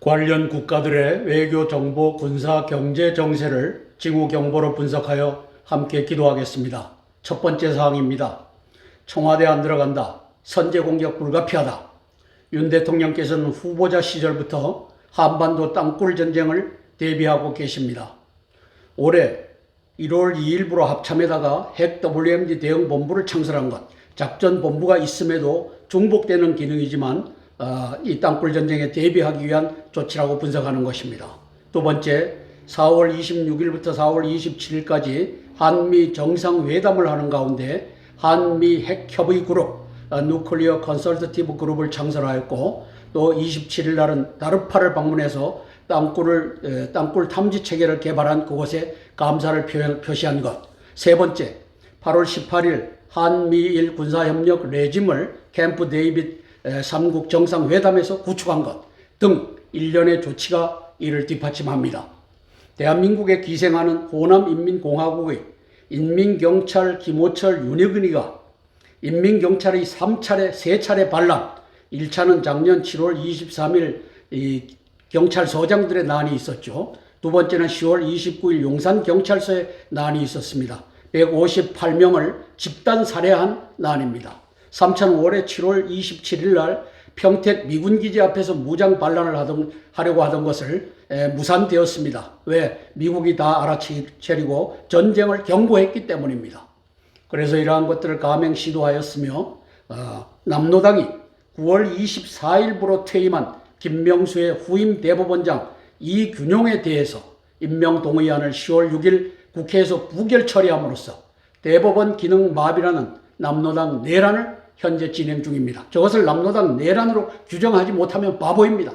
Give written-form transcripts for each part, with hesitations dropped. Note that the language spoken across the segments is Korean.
관련 국가들의 외교 정보, 군사, 경제 정세를 징후 경보로 분석하여 함께 기도하겠습니다. 첫 번째 사항입니다. 청와대 안 들어간다. 선제 공격 불가피하다. 윤 대통령께서는 후보자 시절부터 한반도 땅굴 전쟁을 대비하고 계십니다. 올해 1월 2일부로 합참에다가 핵 WMD 대응 본부를 창설한 것, 작전 본부가 있음에도 중복되는 기능이지만 이 땅굴 전쟁에 대비하기 위한 조치라고 분석하는 것입니다. 두 번째, 4월 26일부터 4월 27일까지 한미 정상회담을 하는 가운데 한미 핵협의 그룹, 누클리어 컨설터티브 그룹을 창설하였고, 또 27일 날은 다르파를 방문해서 땅굴 탐지 체계를 개발한 그곳에 감사를 표시한 것. 세 번째, 8월 18일 한미일 군사협력 레짐을 캠프 데이빗 3국 정상회담에서 구축한 것 등 일련의 조치가 이를 뒷받침합니다. 대한민국에 기생하는 호남인민공화국의 인민경찰 김호철, 윤여근이가 인민경찰의 3차례 반란, 1차는 작년 7월 23일 경찰서장들의 난이 있었죠. 두 번째는 10월 29일 용산경찰서에 난이 있었습니다. 158명을 집단 살해한 난입니다. 3차는 올해 7월 27일 날 평택 미군기지 앞에서 무장 반란을 하려고 하던 것을 무산되었습니다. 왜? 미국이 다 알아채리고 전쟁을 경고했기 때문입니다. 그래서 이러한 것들을 감행 시도하였으며, 남노당이 9월 24일부로 퇴임한 김명수의 후임 대법원장 이균용에 대해서 임명동의안을 10월 6일 국회에서 부결 처리함으로써 대법원 기능 마비라는 남노당 내란을 현재 진행 중입니다. 저것을 남노당 내란으로 규정하지 못하면 바보입니다.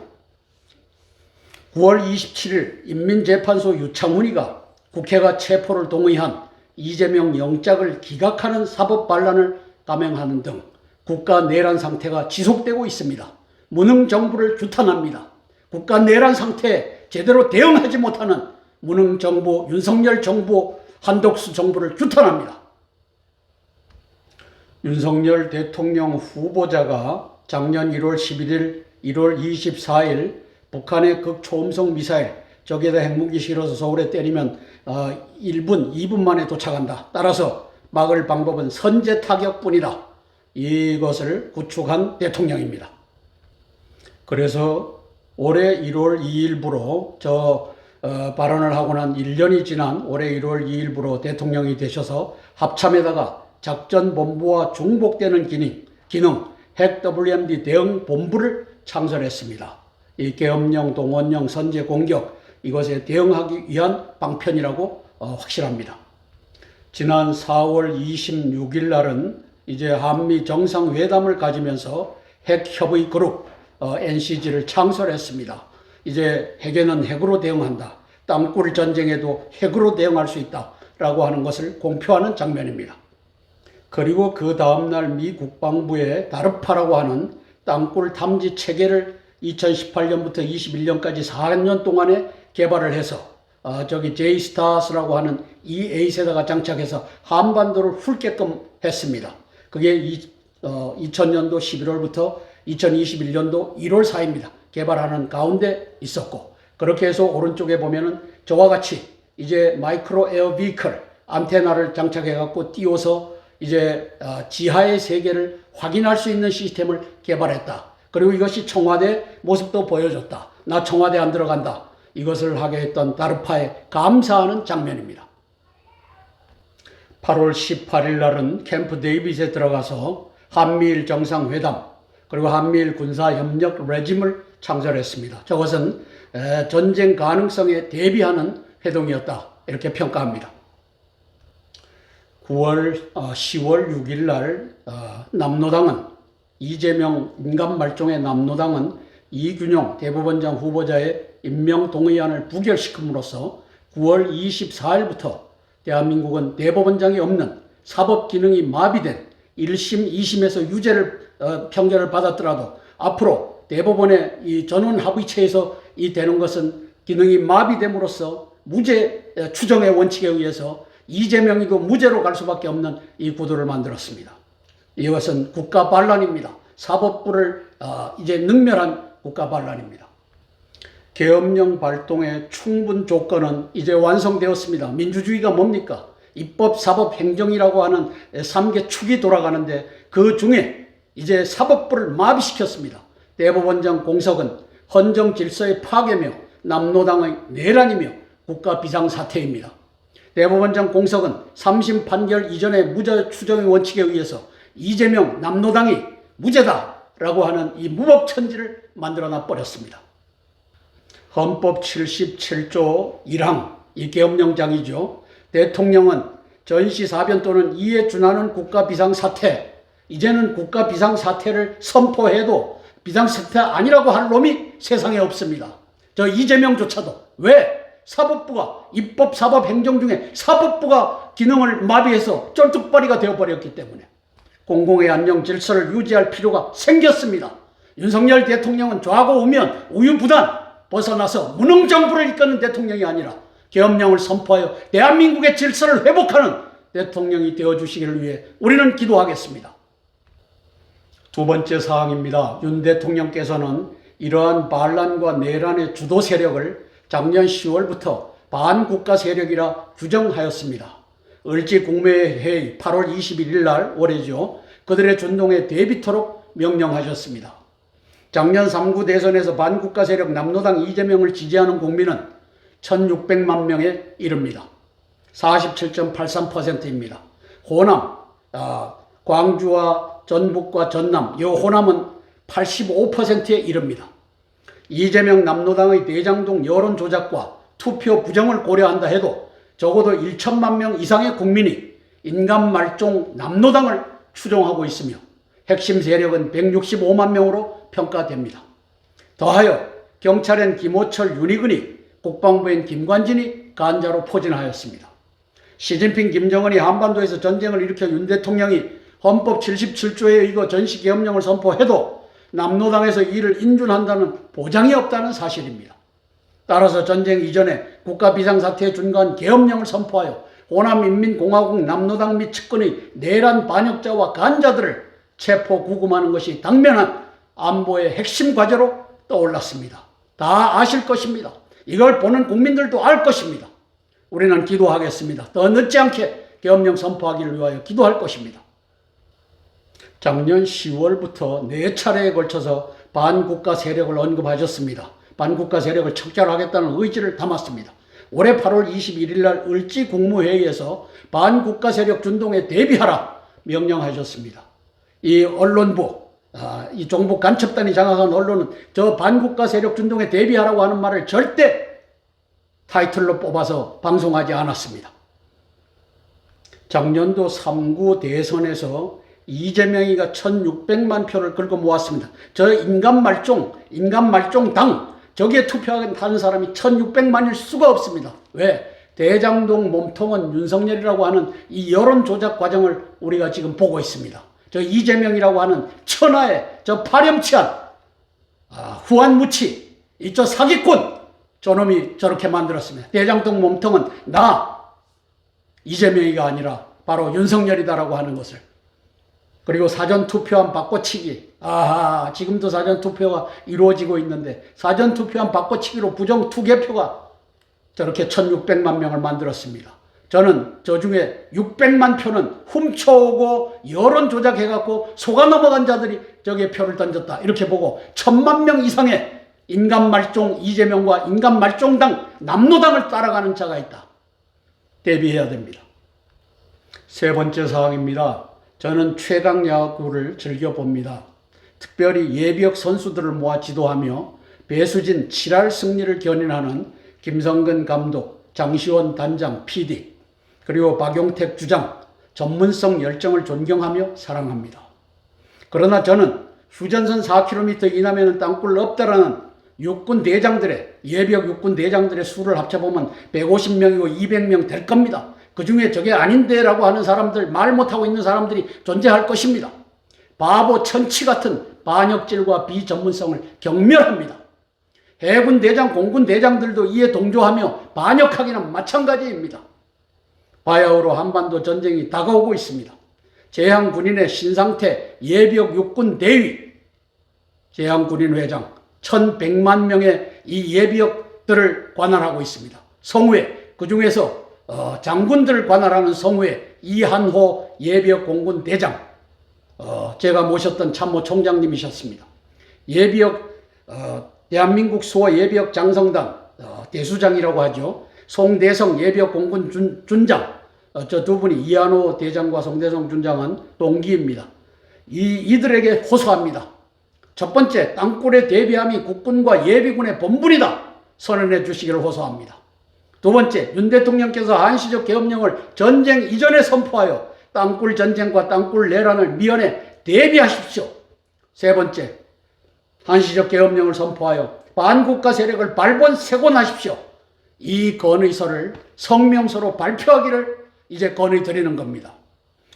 9월 27일 인민재판소 유창훈이가 국회가 체포를 동의한 이재명 영장을 기각하는 사법 반란을 감행하는 등 국가 내란 상태가 지속되고 있습니다. 무능 정부를 규탄합니다. 국가 내란 상태에 제대로 대응하지 못하는 무능 정부, 윤석열 정부, 한독수 정부를 규탄합니다. 윤석열 대통령 후보자가 작년 1월 11일, 1월 24일 북한의 극초음속 미사일, 적에다 핵무기 실어서 서울에 때리면 1분, 2분 만에 도착한다. 따라서 막을 방법은 선제 타격뿐이다. 이것을 구축한 대통령입니다. 그래서 올해 1월 2일부로 발언을 하고 난 1년이 지난 올해 1월 2일부로 대통령이 되셔서 합참에다가 작전본부와 중복되는 기능 핵 WMD 대응 본부를 창설했습니다. 이 계엄령, 동원령, 선제 공격 이것에 대응하기 위한 방편이라고 확실합니다. 지난 4월 26일 날은 이제 한미 정상회담을 가지면서 핵협의 그룹 NCG를 창설했습니다. 이제 핵에는 핵으로 대응한다. 땅굴 전쟁에도 핵으로 대응할 수 있다라고 하는 것을 공표하는 장면입니다. 그리고 그 다음날 미 국방부의 다르파라고 하는 땅굴 탐지 체계를 2018년부터 21년까지 4년 동안에 개발을 해서 J-STARS라고 하는 EA에다가 장착해서 한반도를 훑게끔 했습니다. 그게 2000년도 11월부터 2021년도 1월 사이입니다. 개발하는 가운데 있었고, 그렇게 해서 오른쪽에 보면은 저와 같이 이제 마이크로 에어 비클 안테나를 장착해 갖고 띄워서 이제 지하의 세계를 확인할 수 있는 시스템을 개발했다. 그리고 이것이 청와대 모습도 보여줬다. 나 청와대 안 들어간다. 이것을 하게 했던 다르파에 감사하는 장면입니다. 8월 18일 날은 캠프 데이빗에 들어가서 한미일 정상회담 그리고 한미일 군사협력 레짐을 창설했습니다. 저것은 전쟁 가능성에 대비하는 회동이었다. 이렇게 평가합니다. 10월 6일 날 남노당은 이재명 인간말종의 남노당은 이균용 대법원장 후보자의 임명동의안을 부결시킴으로써 9월 24일부터 대한민국은 대법원장이 없는 사법기능이 마비된 1심, 2심에서 유죄를 평결을 받았더라도 앞으로 대법원의 이 전원합의체에서 되는 것은 기능이 마비됨으로써 무죄 추정의 원칙에 의해서 이재명이도 무죄로 갈 수밖에 없는 이 구도를 만들었습니다. 이것은 국가 반란입니다. 사법부를 이제 능멸한 국가 반란입니다. 계엄령 발동의 충분 조건은 이제 완성되었습니다. 민주주의가 뭡니까? 입법, 사법, 행정이라고 하는 3개 축이 돌아가는데 그 중에 이제 사법부를 마비시켰습니다. 대법원장 공석은 헌정 질서의 파괴며 남노당의 내란이며 국가 비상사태입니다. 대법원장 공석은 3심 판결 이전의 무죄 추정의 원칙에 의해서 이재명 남노당이 무죄다라고 하는 이 무법천지를 만들어놔 버렸습니다. 헌법 77조 1항 이 계엄령장이죠. 대통령은 전시사변 또는 이에 준하는 국가 비상사태, 이제는 국가 비상사태를 선포해도 비상사태 아니라고 할 놈이 세상에 없습니다. 저 이재명조차도. 왜? 사법부가 입법, 사법, 행정 중에 사법부가 기능을 마비해서 쩔뚝발이가 되어버렸기 때문에 공공의 안녕 질서를 유지할 필요가 생겼습니다. 윤석열 대통령은 좌고 우면 우유부단 벗어나서 무능정부를 이끄는 대통령이 아니라 계엄령을 선포하여 대한민국의 질서를 회복하는 대통령이 되어주시기를 위해 우리는 기도하겠습니다. 두 번째 사항입니다. 윤 대통령께서는 이러한 반란과 내란의 주도 세력을 작년 10월부터 반국가 세력이라 규정하였습니다. 을지 국무회의 8월 21일 날 올해죠. 그들의 준동에 대비토록 명령하셨습니다. 작년 3구 대선에서 반국가 세력 남노당 이재명을 지지하는 국민은 1600만 명에 이릅니다. 47.83%입니다. 호남, 광주와 전북과 전남, 이 호남은 85%에 이릅니다. 이재명 남노당의 대장동 여론 조작과 투표 부정을 고려한다 해도 적어도 1천만 명 이상의 국민이 인간말종 남노당을 추종하고 있으며 핵심 세력은 165만 명으로 평가됩니다. 더하여 경찰엔 김호철, 윤희근이, 국방부엔 김관진이 간자로 포진하였습니다. 시진핑, 김정은이 한반도에서 전쟁을 일으켜 윤 대통령이 헌법 77조에 의거 전시계엄령을 선포해도 남노당에서 이를 인준한다는 보장이 없다는 사실입니다. 따라서 전쟁 이전에 국가 비상사태에 준거한 계엄령을 선포하여 호남인민공화국 남노당 및 측근의 내란 반역자와 간자들을 체포 구금하는 것이 당면한 안보의 핵심 과제로 떠올랐습니다. 다 아실 것입니다. 이걸 보는 국민들도 알 것입니다. 우리는 기도하겠습니다. 더 늦지 않게 계엄령 선포하기를 위하여 기도할 것입니다. 작년 10월부터 4차례에 걸쳐서 반국가 세력을 언급하셨습니다. 반국가 세력을 척결하겠다는 의지를 담았습니다. 올해 8월 21일 날 을지 국무회의에서 반국가 세력 준동에 대비하라 명령하셨습니다. 이 언론부, 이 종북 간첩단이 장악한 언론은 저 반국가 세력 준동에 대비하라고 하는 말을 절대 타이틀로 뽑아서 방송하지 않았습니다. 작년도 3구 대선에서 이재명이가 1600만 표를 긁어 모았습니다. 저 인간말종당, 저기에 투표하는 사람이 1600만일 수가 없습니다. 왜? 대장동 몸통은 윤석열이라고 하는 이 여론 조작 과정을 우리가 지금 보고 있습니다. 저 이재명이라고 하는 천하의 저 파렴치한 후한무치, 저 사기꾼, 저놈이 저렇게 만들었습니다. 대장동 몸통은 이재명이가 아니라 바로 윤석열이다라고 하는 것을. 그리고 사전투표한 바꿔치기. 지금도 사전투표가 이루어지고 있는데 사전투표한 바꿔치기로 부정 투개표가 저렇게 1600만 명을 만들었습니다. 저는 저 중에 600만 표는 훔쳐오고 여론 조작해갖고 속아 넘어간 자들이 저기에 표를 던졌다, 이렇게 보고 1000만 명 이상의 인간말종 이재명과 인간말종당 남노당을 따라가는 자가 있다. 대비해야 됩니다. 세 번째 사항입니다. 저는 최강 야구를 즐겨봅니다. 특별히 예비역 선수들을 모아 지도하며 배수진 7할 승리를 견인하는 김성근 감독, 장시원 단장, PD, 그리고 박용택 주장, 전문성 열정을 존경하며 사랑합니다. 그러나 저는 휴전선 4km 이남에는 땅굴 없다라는 육군 대장들의, 예비역 육군 대장들의 수를 합쳐보면 150명이고 200명 될 겁니다. 그 중에 저게 아닌데 라고 하는 사람들, 말 못하고 있는 사람들이 존재할 것입니다. 바보 천치 같은 반역질과 비전문성을 경멸합니다. 해군 대장, 공군 대장들도 이에 동조하며 반역하기는 마찬가지입니다. 바야흐로 한반도 전쟁이 다가오고 있습니다. 제향군인의 신상태 예비역 육군 대위, 제향군인 회장, 1100만 명의 이 예비역들을 관할하고 있습니다. 성후에 그 중에서 장군들을 관할하는 성후에 이한호 예비역 공군 대장, 제가 모셨던 참모 총장님이셨습니다. 예비역 대한민국 수호 예비역 장성단 대수장이라고 하죠. 송대성 예비역 공군 준장, 저 두 분이 이한호 대장과 송대성 준장은 동기입니다. 이들에게 호소합니다. 첫 번째, 땅굴의 대비함이 국군과 예비군의 본분이다 선언해 주시기를 호소합니다. 두 번째, 윤 대통령께서 한시적 계엄령을 전쟁 이전에 선포하여 땅굴 전쟁과 땅굴 내란을 미연에 대비하십시오. 세 번째, 한시적 계엄령을 선포하여 반국가 세력을 발본색원하십시오. 이 건의서를 성명서로 발표하기를 이제 건의드리는 겁니다.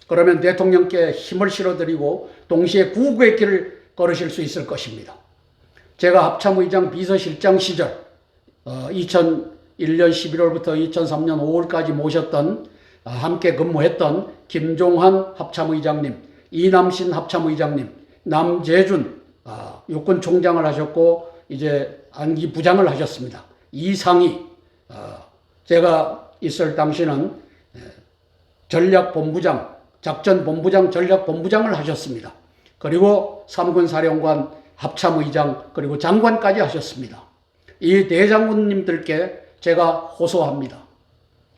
그러면 대통령께 힘을 실어드리고 동시에 구국의 길을 걸으실 수 있을 것입니다. 제가 합참의장 비서실장 시절 2001년 11월부터 2003년 5월까지 모셨던 함께 근무했던 김종환 합참의장님, 이남신 합참의장님, 남재준 육군총장을 하셨고 이제 안기 부장을 하셨습니다. 이상희 제가 있을 당시는 전략본부장, 작전본부장, 전략본부장을 하셨습니다. 그리고 3군 사령관, 합참의장, 그리고 장관까지 하셨습니다. 이 대장군님들께 제가 호소합니다.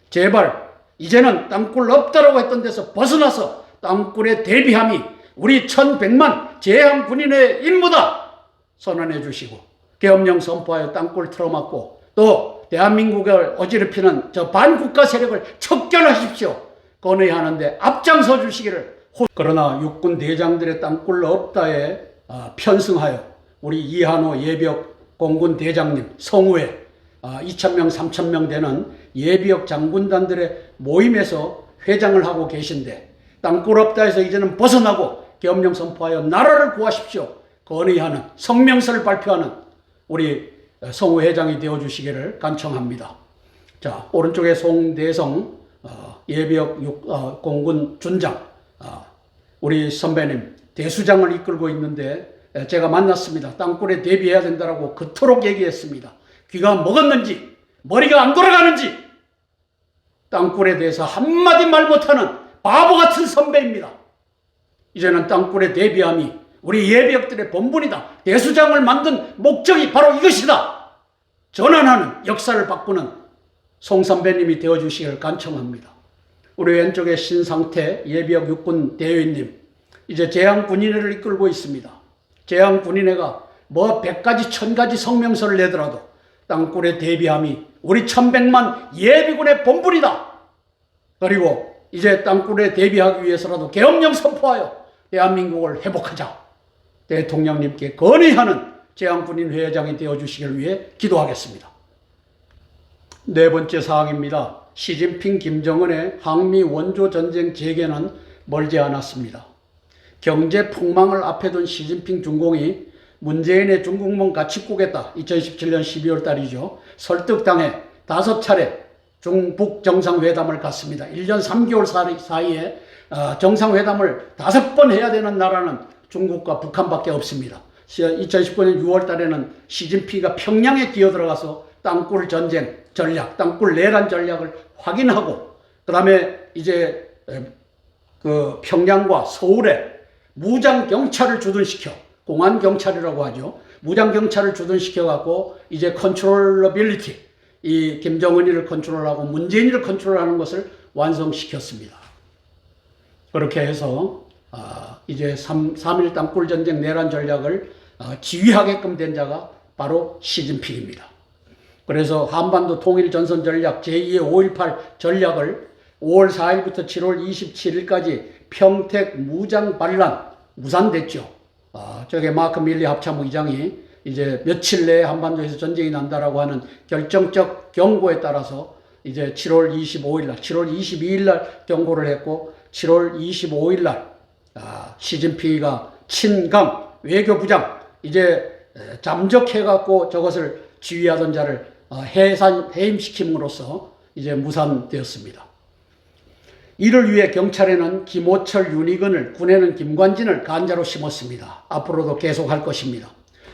제발 이제는 땅굴 없다라고 했던 데서 벗어나서 땅굴의 대비함이 우리 1100만 제향 군인의 임무다 선언해 주시고 계엄령 선포하여 땅굴 틀어막고 또 대한민국을 어지럽히는 저 반국가 세력을 척결하십시오. 건의하는데 앞장서 주시기를. 그러나 육군 대장들의 땅굴 없다에 편승하여 우리 이한호 예비역 공군 대장님 성후에 2,000명, 3,000명 되는 예비역 장군단들의 모임에서 회장을 하고 계신데 땅굴 없다에서 이제는 벗어나고 계엄령 선포하여 나라를 구하십시오. 건의하는 성명서를 발표하는 우리 성후 회장이 되어주시기를 간청합니다. 자, 오른쪽에 송대성 예비역 공군 준장 우리 선배님 대수장을 이끌고 있는데 제가 만났습니다. 땅굴에 대비해야 된다고 그토록 얘기했습니다. 귀가 먹었는지 머리가 안 돌아가는지 땅굴에 대해서 한마디 말 못하는 바보 같은 선배입니다. 이제는 땅굴에 대비함이 우리 예비역들의 본분이다. 대수장을 만든 목적이 바로 이것이다. 전환하는 역사를 바꾸는 송 선배님이 되어주시길 간청합니다. 우리 왼쪽에 신상태 예비역 육군 대위님 이제 제향군인회를 이끌고 있습니다. 제향군인회가 뭐 100가지 1000가지 성명서를 내더라도 땅굴의 대비함이 우리 1100만 예비군의 본분이다. 그리고 이제 땅굴에 대비하기 위해서라도 계엄령 선포하여 대한민국을 회복하자. 대통령님께 건의하는 제향군인 회장이 되어주시길 위해 기도하겠습니다. 네 번째 사항입니다. 시진핑, 김정은의 항미 원조 전쟁 재개는 멀지 않았습니다. 경제 폭망을 앞에 둔 시진핑 중공이 문재인의 중국몽 같이 꾸겠다. 2017년 12월 달이죠. 설득당해 5차례 중북 정상회담을 갖습니다. 1년 3개월 사이에 정상회담을 5번 해야 되는 나라는 중국과 북한밖에 없습니다. 2019년 6월 달에는 시진핑이가 평양에 기어들어가서 땅굴 전쟁 전략, 땅굴 내란 전략을 확인하고 그 다음에 이제 그 평양과 서울에 무장경찰을 주둔시켜 공안경찰이라고 하죠. 무장경찰을 주둔시켜갖고 이제 컨트롤러빌리티, 이 김정은이를 컨트롤하고 문재인이를 컨트롤하는 것을 완성시켰습니다. 그렇게 해서 이제 3.1 땅굴 전쟁 내란 전략을 지휘하게끔 된 자가 바로 시진핑입니다. 그래서 한반도 통일 전선 전략 제2의 5.18 전략을 5월 4일부터 7월 27일까지 평택 무장 반란 무산됐죠. 저게 마크 밀리 합참의장이 이제 며칠 내에 한반도에서 전쟁이 난다라고 하는 결정적 경고에 따라서 이제 7월 25일 날, 7월 22일 날 경고를 했고 7월 25일 날 시진핑이가 친강 외교부장 이제 잠적해갖고 저것을 지휘하던 자를 해임시킴으로써 이제 무산되었습니다. 이를 위해 경찰에는 김호철, 윤희근을, 군에는 김관진을 간자로 심었습니다. 앞으로도 계속할 것입니다.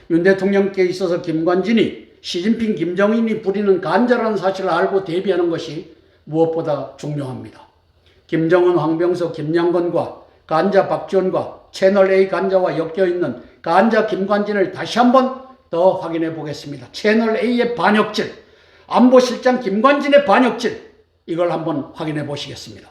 윤 대통령께 있어서 김관진이 시진핑, 김정인이 부리는 간절한 사실을 알고 대비하는 것이 무엇보다 중요합니다. 김정은, 황병석, 김양건과 간자 박지원과 채널A 간자와 엮여있는 간자 김관진을 다시 한번 더 확인해 보겠습니다. 채널A의 반역질, 안보실장 김관진의 반역질, 이걸 한번 확인해 보시겠습니다.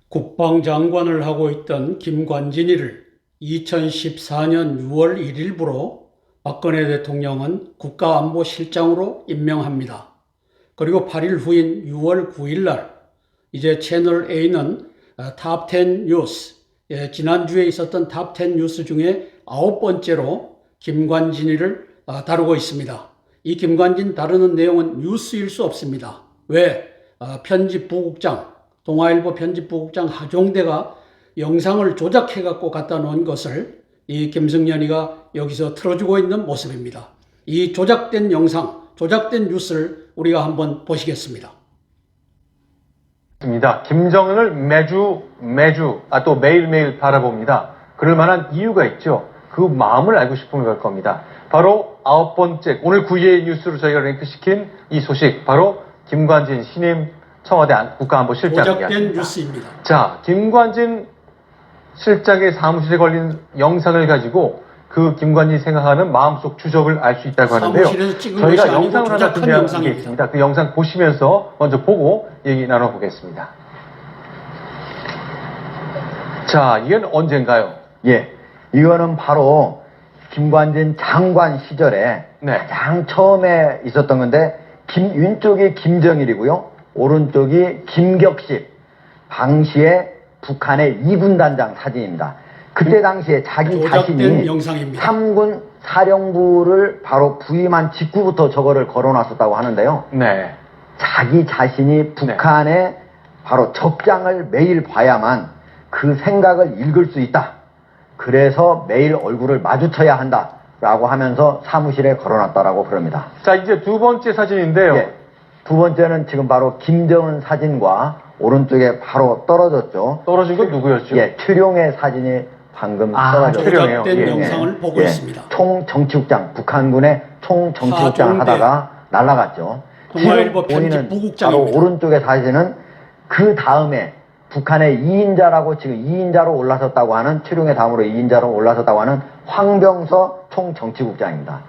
국방장관을 하고 있던 김관진이를 2014년 6월 1일부로 박근혜 대통령은 국가안보실장으로 임명합니다. 그리고 8일 후인 6월 9일 날 이제 채널A는 탑10 뉴스, 지난주에 있었던 탑10 뉴스 중에 9번째로 김관진이를 다루고 있습니다. 이 김관진 다루는 내용은 뉴스일 수 없습니다. 왜? 편집부국장, 동아일보 편집부국장 하종대가 영상을 조작해 갖고 갖다 놓은 것을 이 김승연이가 여기서 틀어주고 있는 모습입니다. 이 조작된 영상, 조작된 뉴스를 우리가 한번 보시겠습니다. 김정은을 매주 또 매일매일 바라봅니다. 그럴 만한 이유가 있죠. 그 마음을 알고 싶은 걸 겁니다. 바로 9번째, 오늘 9위의 뉴스로 저희가 랭크시킨 이 소식, 바로 김관진 신임 청와대 국가안보실장 조작된 이야기입니다. 뉴스입니다. 자, 김관진 실장의 사무실에 걸린 영상을 가지고 그 김관진이 생각하는 마음속 추적을 알 수 있다고 하는데요. 사무실에서 찍은 저희가 것이 아니고 영상을 하나 조작한 준비한 게 영상입니다. 있습니다. 그 영상 보시면서 먼저 보고 얘기 나눠보겠습니다. 자, 이건 언젠가요? 예, 이거는 바로 김관진 장관 시절에 네. 가장 처음에 있었던 건데, 왼쪽이 김정일이고요, 오른쪽이 김격식, 당시에 북한의 2군 단장 사진입니다. 그때 당시에 자기 조작된 자신이 영상입니다. 3군 사령부를 바로 부임한 직후부터 저거를 걸어놨었다고 하는데요. 네. 자기 자신이 북한의 바로 적장을 매일 봐야만 그 생각을 읽을 수 있다. 그래서 매일 얼굴을 마주쳐야 한다. 라고 하면서 사무실에 걸어놨다라고 그럽니다. 자, 이제 두 번째 사진인데요. 예, 두 번째는 지금 바로 김정은 사진과 오른쪽에 바로 떨어졌죠. 떨어진 건 누구였죠? 예, 최룡의 사진이 방금 떨어졌죠. 최룡이요. 조작된 예, 영상을 보고 있습니다. 총정치국장, 북한군의 총정치국장을 하종대. 하다가 날아갔죠. 동아일보 지금 보이는 편집부국장입니다. 바로 오른쪽의 사진은 그 다음에 북한의 2인자라고 지금 2인자로 올라섰다고 하는, 최룡의 다음으로 2인자로 올라섰다고 하는 황병서 총정치국장입니다.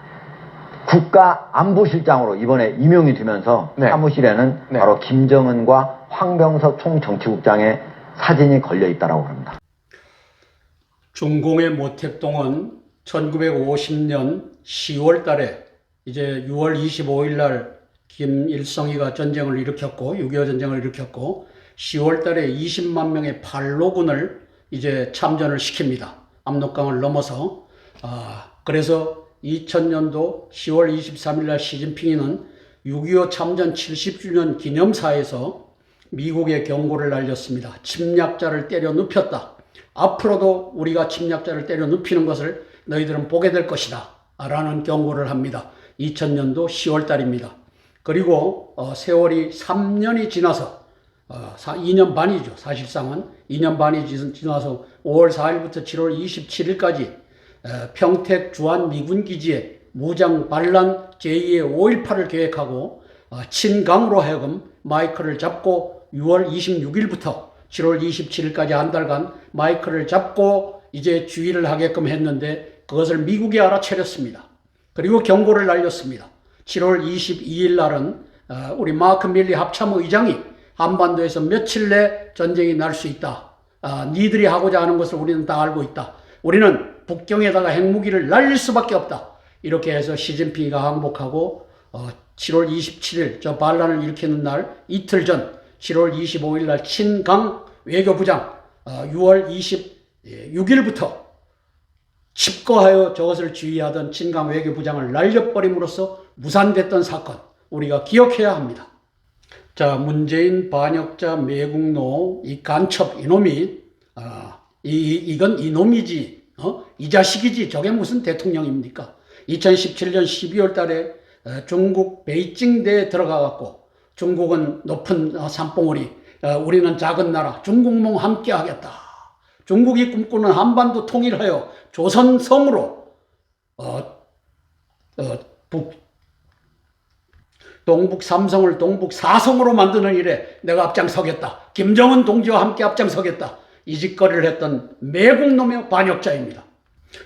국가안보실장으로 이번에 임용이 되면서 네. 사무실에는 네. 바로 김정은과 황병서 총정치국장의 사진이 걸려 있다고 합니다. 중공의 모택동은 1950년 10월 달에 이제 6월 25일 날 김일성이가 전쟁을 일으켰고 6.25 전쟁을 일으켰고 10월 달에 20만 명의 팔로군을 이제 참전을 시킵니다. 압록강을 넘어서. 그래서 2000년도 10월 23일 날 시진핑이는 6.25 참전 70주년 기념사에서 미국에 경고를 날렸습니다. 침략자를 때려 눕혔다. 앞으로도 우리가 침략자를 때려 눕히는 것을 너희들은 보게 될 것이다. 라는 경고를 합니다. 2000년도 10월 달입니다. 그리고 세월이 3년이 지나서 2년 반이죠. 사실상은 2년 반이 지나서 5월 4일부터 7월 27일까지 평택 주한 미군기지에 무장 반란 제2의 5.18을 계획하고 친강으로 하여금 마이크를 잡고 6월 26일부터 7월 27일까지 한 달간 마이크를 잡고 이제 주의를 하게끔 했는데 그것을 미국이 알아차렸습니다. 그리고 경고를 날렸습니다. 7월 22일 날은 우리 마크 밀리 합참의장이 한반도에서 며칠 내 전쟁이 날 수 있다. 니들이 하고자 하는 것을 우리는 다 알고 있다. 우리는 북경에다가 핵무기를 날릴 수밖에 없다. 이렇게 해서 시진핑이가 항복하고 7월 27일 저 반란을 일으키는 날 이틀 전 7월 25일 날 친강 외교부장 6월 26일부터 칩거하여 저것을 지휘하던 친강 외교부장을 날려버림으로써 무산됐던 사건 우리가 기억해야 합니다. 자, 문재인 반역자 매국노 이 간첩 이놈이 이건 이놈이지 이 자식이지 저게 무슨 대통령입니까? 2017년 12월 달에 중국 베이징대에 들어가 갖고 중국은 높은 산봉우리 우리는 작은 나라 중국몽 함께 하겠다. 중국이 꿈꾸는 한반도 통일하여 조선성으로 동북 삼성을 동북 사성으로 만드는 일에 내가 앞장서겠다. 김정은 동지와 함께 앞장서겠다. 이 짓거리를 했던 매국노며 반역자입니다.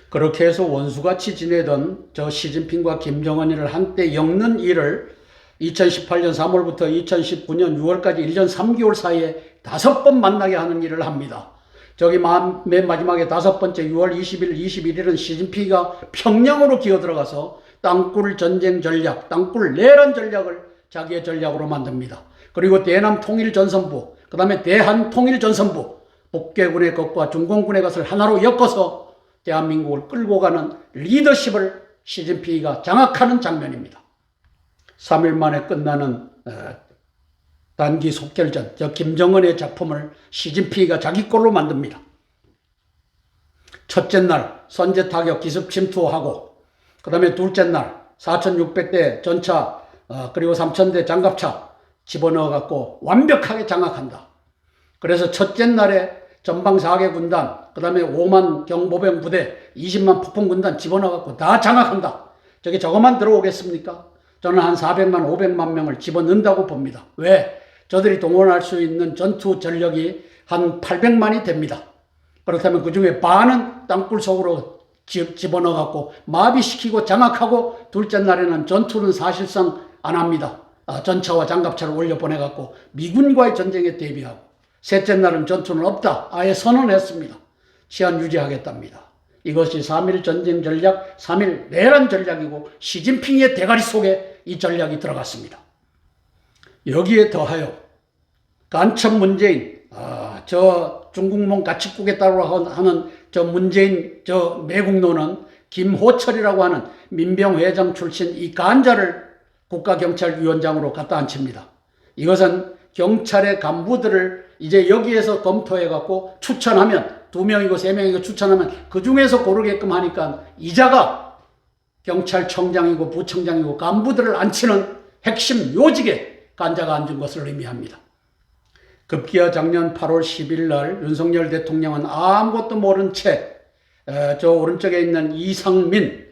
그렇게 해서 원수같이 지내던 저 시진핑과 김정은이를 한때 엮는 일을 2018년 3월부터 2019년 6월까지 1년 3개월 사이에 5번 만나게 하는 일을 합니다. 저기 맨 마지막에 5번째 6월 20일, 21일은 시진핑이가 평양으로 기어들어가서 땅굴 전쟁 전략, 땅굴 내란 전략을 자기의 전략으로 만듭니다. 그리고 대남 통일전선부, 그 다음에 대한통일전선부, 북괴군의 것과 중공군의 것을 하나로 엮어서 대한민국을 끌고 가는 리더십을 시진핑이가 장악하는 장면입니다. 3일 만에 끝나는 단기 속결전, 저 김정은의 작품을 시진핑이가 자기 걸로 만듭니다. 첫째 날 선제 타격 기습 침투하고, 그 다음에 둘째 날 4,600대 전차 그리고 3,000대 장갑차 집어넣어 갖고 완벽하게 장악한다. 그래서 첫째 날에 전방 4개 군단, 그 다음에 5만 경보병 부대, 20만 폭풍 군단 집어넣어 갖고 다 장악한다. 저게 저것만 들어오겠습니까? 저는 한 400만, 500만 명을 집어넣는다고 봅니다. 왜? 저들이 동원할 수 있는 전투 전력이 한 800만이 됩니다. 그렇다면 그 중에 반은 땅굴 속으로 집어넣어갖고 마비시키고 장악하고, 둘째 날에는 전투는 사실상 안 합니다. 전차와 장갑차를 올려보내갖고 미군과의 전쟁에 대비하고, 셋째 날은 전투는 없다. 아예 선언했습니다. 치안 유지하겠답니다. 이것이 3.1 전쟁 전략, 3.1 내란 전략이고 시진핑의 대가리 속에 이 전략이 들어갔습니다. 여기에 더하여 간첩 문재인, 저 중국몽 가축국에 따르라고 하는 저 문재인 저 매국노는 김호철이라고 하는 민병회장 출신 이 간자를 국가경찰위원장으로 갖다 앉힙니다. 이것은 경찰의 간부들을 이제 여기에서 검토해갖고 추천하면 2명이고 3명이고 추천하면 그 중에서 고르게끔 하니까 이자가 경찰청장이고 부청장이고 간부들을 앉히는 핵심 요직에 간자가 앉은 것을 의미합니다. 급기야 작년 8월 10일 날 윤석열 대통령은 아무것도 모른 채 저 오른쪽에 있는 이상민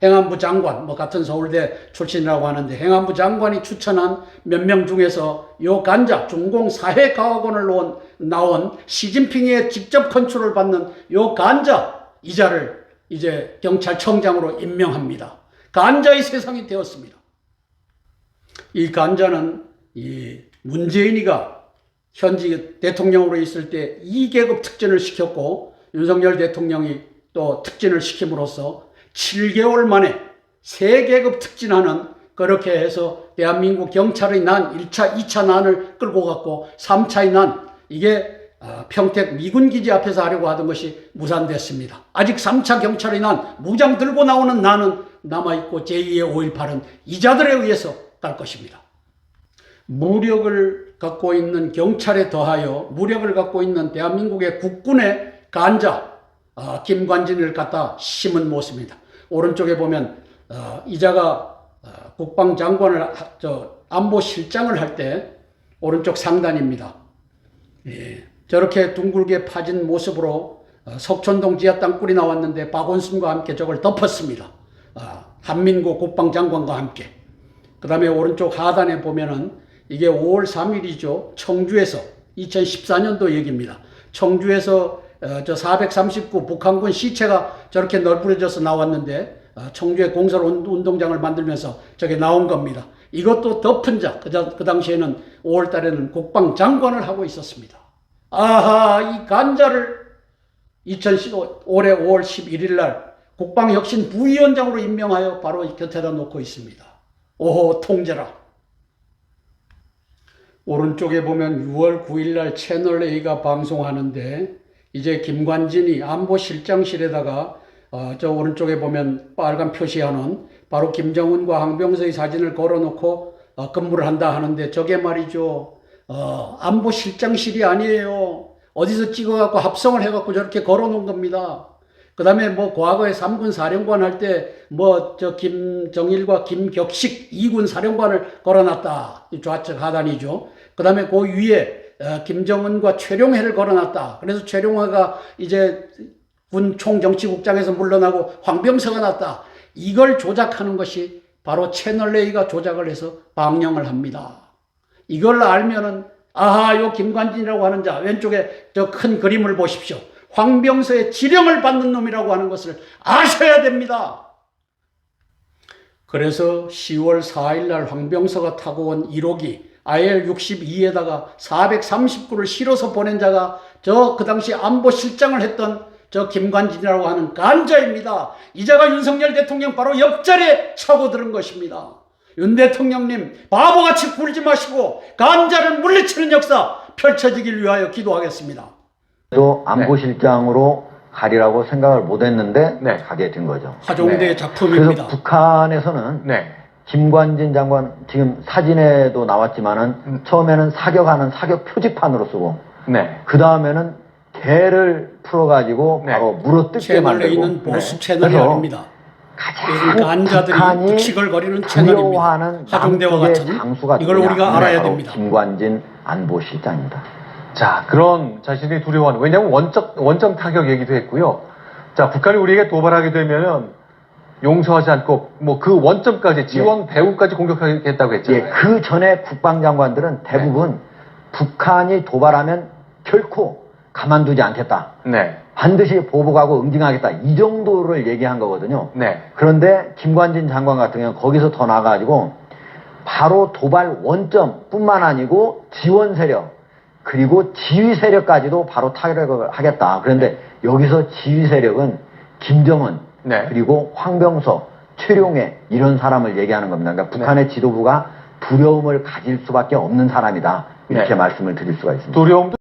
행안부 장관, 같은 서울대 출신이라고 하는데 행안부 장관이 추천한 몇 명 중에서 요 간자 중공 사회과학원을 나온 시진핑의 직접 컨트롤을 받는 요 간자 이자를 이제 경찰청장으로 임명합니다. 간자의 세상이 되었습니다. 이 간자는 이 문재인이가 현직 대통령으로 있을 때 2계급 특진을 시켰고, 윤석열 대통령이 또 특진을 시킴으로써 7개월 만에 3계급 특진하는, 그렇게 해서 대한민국 경찰의 난 1차, 2차 난을 끌고 갔고 3차의 난, 이게 평택 미군기지 앞에서 하려고 하던 것이 무산됐습니다. 아직 3차 경찰의 난, 무장 들고 나오는 난은 남아있고 제2의 5.18은 이자들에 의해서 갈 것입니다. 무력을 갖고 있는 경찰에 더하여 무력을 갖고 있는 대한민국의 국군의 간자 김관진을 갖다 심은 모습입니다. 오른쪽에 보면 이자가 국방장관을 안보실장을 할 때 오른쪽 상단입니다. 저렇게 둥글게 파진 모습으로 석촌동 지하 땅굴이 나왔는데 박원순과 함께 저걸 덮었습니다. 한민구 국방장관과 함께. 그 다음에 오른쪽 하단에 보면은 이게 5월 3일이죠. 청주에서 2014년도 얘기입니다. 청주에서 저 439 북한군 시체가 저렇게 널브러져서 나왔는데 청주에 공설 운동장을 만들면서 저게 나온 겁니다. 이것도 덮은 자, 그 당시에는 5월 달에는 국방장관을 하고 있었습니다. 아하, 이 간자를 올해 5월 11일 날 국방혁신 부위원장으로 임명하여 바로 곁에다 놓고 있습니다. 오호, 통제라. 오른쪽에 보면 6월 9일 날 채널A가 방송하는데, 이제 김관진이 안보실장실에다가 저 오른쪽에 보면 빨간 표시하는 바로 김정은과 황병서의 사진을 걸어놓고 근무를 한다 하는데, 저게 말이죠, 안보실장실이 아니에요. 어디서 찍어갖고 합성을 해갖고 저렇게 걸어놓은 겁니다. 그 다음에 과거에 3군 사령관 할 때 저 김정일과 김격식 2군 사령관을 걸어놨다. 좌측 하단이죠. 그 다음에 그 위에 김정은과 최룡해를 걸어놨다. 그래서 최룡해가 이제 군 총정치국장에서 물러나고 황병서가 났다. 이걸 조작하는 것이 바로 채널A가 조작을 해서 방영을 합니다. 이걸 알면은 아하, 요 김관진이라고 하는 자 왼쪽에 저 큰 그림을 보십시오. 황병서의 지령을 받는 놈이라고 하는 것을 아셔야 됩니다. 그래서 10월 4일 날 황병서가 타고 온 1호기 IL-62에다가 439를 실어서 보낸 자가 그 당시 안보실장을 했던 저 김관진이라고 하는 간자입니다. 이 자가 윤석열 대통령 바로 옆자리에 차고 들은 것입니다. 윤 대통령님 바보같이 굴지 마시고 간자를 물리치는 역사 펼쳐지길 위하여 기도하겠습니다. 또 안보실장으로 가리라고 생각을 못했는데 네. 가게 된 거죠. 하종대의 네. 작품입니다. 그래서 북한에서는 네. 김관진 장관 지금 사진에도 나왔지만은 처음에는 사격하는 사격 표지판으로 쓰고 네. 그 다음에는 개를 풀어가지고 네. 바로 물어뜯게 채널A는 만들고 보수 채널이 그래서 아닙니다. 가장 간자들이 북한이 북식을거리는 채널입니다. 두려워하는 하종대와 남쪽의 같은 장수가 이걸 누구냐? 우리가 알아야 바로 됩니다. 김관진 안보실장입니다. 자, 그런 자신들이 두려워하는, 왜냐하면 원점 타격 얘기도 했고요. 자, 북한이 우리에게 도발하게 되면은 용서하지 않고 뭐 그 원점까지 지원 배후까지 공격하겠다고 했잖아요. 예, 그 전에 국방장관들은 대부분 북한이 도발하면 결코 가만두지 않겠다. 네. 반드시 보복하고 응징하겠다. 이 정도를 얘기한 거거든요. 네. 그런데 김관진 장관 같은 경우는 거기서 더 나가가지고 바로 도발 원점뿐만 아니고 지원 세력 그리고 지휘 세력까지도 바로 타격을 하겠다. 그런데 여기서 지휘 세력은 김정은 네. 그리고 황병서, 최룡해 이런 사람을 얘기하는 겁니다. 그러니까 북한의 지도부가 두려움을 가질 수밖에 없는 사람이다. 이렇게 네. 말씀을 드릴 수가 있습니다. 두려움도